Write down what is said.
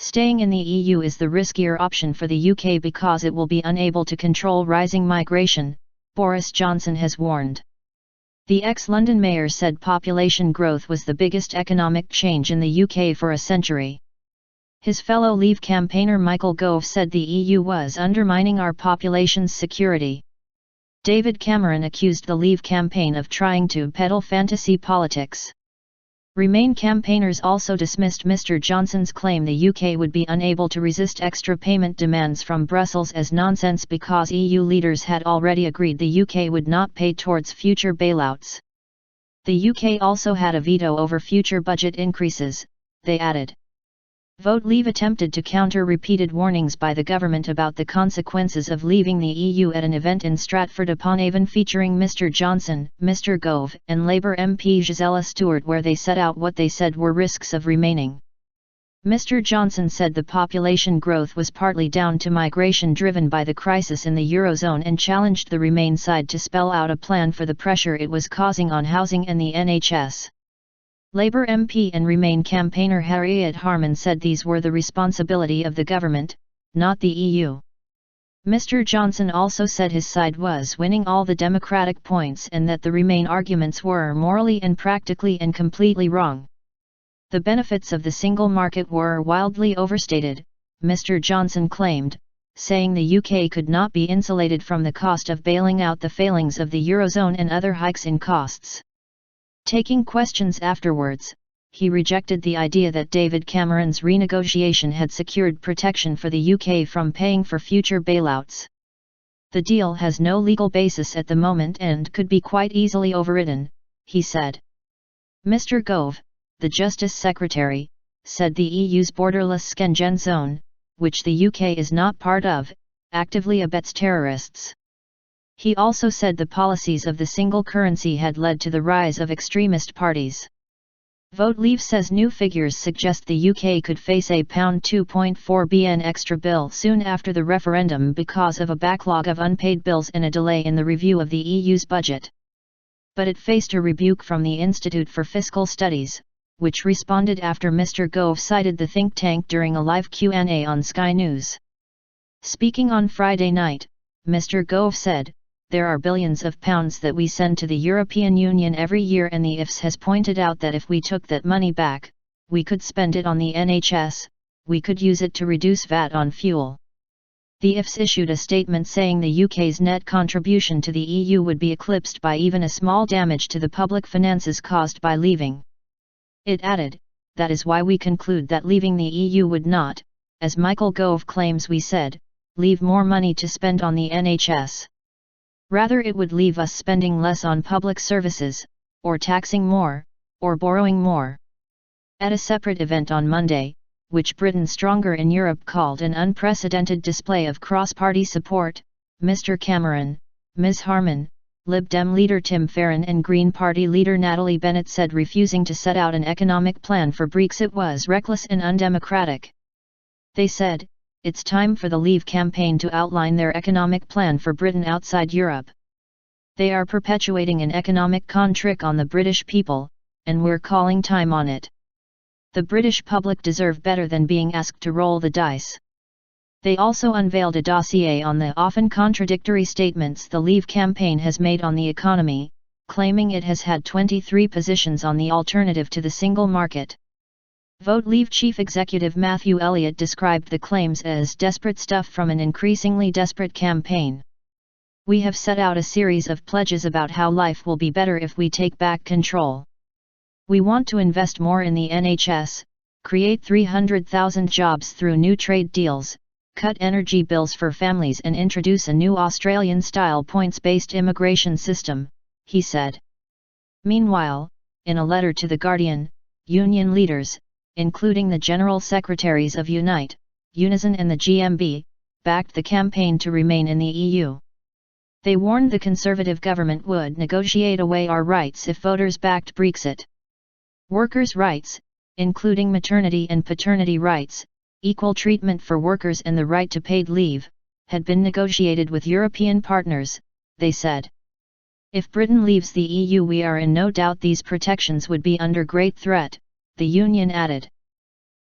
Staying in the EU is the riskier option for the UK because it will be unable to control rising migration, Boris Johnson has warned. The ex-London mayor said population growth was the biggest economic change in the UK for a century. His fellow Leave campaigner Michael Gove said the EU was undermining our population's security. David Cameron accused the Leave campaign of trying to peddle fantasy politics. Remain campaigners also dismissed Mr. Johnson's claim the UK would be unable to resist extra payment demands from Brussels as nonsense because EU leaders had already agreed the UK would not pay towards future bailouts. The UK also had a veto over future budget increases, they added. Vote Leave attempted to counter repeated warnings by the government about the consequences of leaving the EU at an event in Stratford-upon-Avon featuring Mr. Johnson, Mr. Gove, and Labour MP Gisela Stuart, where they set out what they said were risks of remaining. Mr. Johnson said the population growth was partly down to migration driven by the crisis in the Eurozone and challenged the Remain side to spell out a plan for the pressure it was causing on housing and the NHS. Labour MP and Remain campaigner Harriet Harman said these were the responsibility of the government, not the EU. Mr. Johnson also said his side was winning all the democratic points and that the Remain arguments were morally and practically and completely wrong. The benefits of the single market were wildly overstated, Mr. Johnson claimed, saying the UK could not be insulated from the cost of bailing out the failings of the Eurozone and other hikes in costs. Taking questions afterwards, he rejected the idea that David Cameron's renegotiation had secured protection for the UK from paying for future bailouts. The deal has no legal basis at the moment and could be quite easily overridden, he said. Mr. Gove, the Justice Secretary, said the EU's borderless Schengen zone, which the UK is not part of, actively abets terrorists. He also said the policies of the single currency had led to the rise of extremist parties. Vote Leave says new figures suggest the UK could face a £2.4 billion extra bill soon after the referendum because of a backlog of unpaid bills and a delay in the review of the EU's budget. But it faced a rebuke from the Institute for Fiscal Studies, which responded after Mr. Gove cited the think tank during a live Q&A on Sky News. Speaking on Friday night, Mr. Gove said, "There are billions of pounds that we send to the European Union every year and the IFS has pointed out that if we took that money back, we could spend it on the NHS, we could use it to reduce VAT on fuel." The IFS issued a statement saying the UK's net contribution to the EU would be eclipsed by even a small damage to the public finances caused by leaving. It added, "That is why we conclude that leaving the EU would not, as Michael Gove claims we said, leave more money to spend on the NHS. Rather it would leave us spending less on public services, or taxing more, or borrowing more." At a separate event on Monday, which Britain Stronger in Europe called an unprecedented display of cross-party support, Mr. Cameron, Ms. Harman, Lib Dem leader Tim Farron and Green Party leader Natalie Bennett said refusing to set out an economic plan for Brexit was reckless and undemocratic. They said, "It's time for the Leave campaign to outline their economic plan for Britain outside Europe. They are perpetuating an economic con trick on the British people, and we're calling time on it. The British public deserve better than being asked to roll the dice." They also unveiled a dossier on the often contradictory statements the Leave campaign has made on the economy, claiming it has had 23 positions on the alternative to the single market. Vote Leave Chief Executive Matthew Elliott described the claims as desperate stuff from an increasingly desperate campaign. "We have set out a series of pledges about how life will be better if we take back control. We want to invest more in the NHS, create 300,000 jobs through new trade deals, cut energy bills for families and introduce a new Australian-style points-based immigration system," he said. Meanwhile, in a letter to The Guardian, union leaders, including the General Secretaries of Unite, Unison and the GMB, backed the campaign to remain in the EU. They warned the Conservative government would negotiate away our rights if voters backed Brexit. Workers' rights, including maternity and paternity rights, equal treatment for workers and the right to paid leave, had been negotiated with European partners, they said. "If Britain leaves the EU, we are in no doubt these protections would be under great threat," the union added.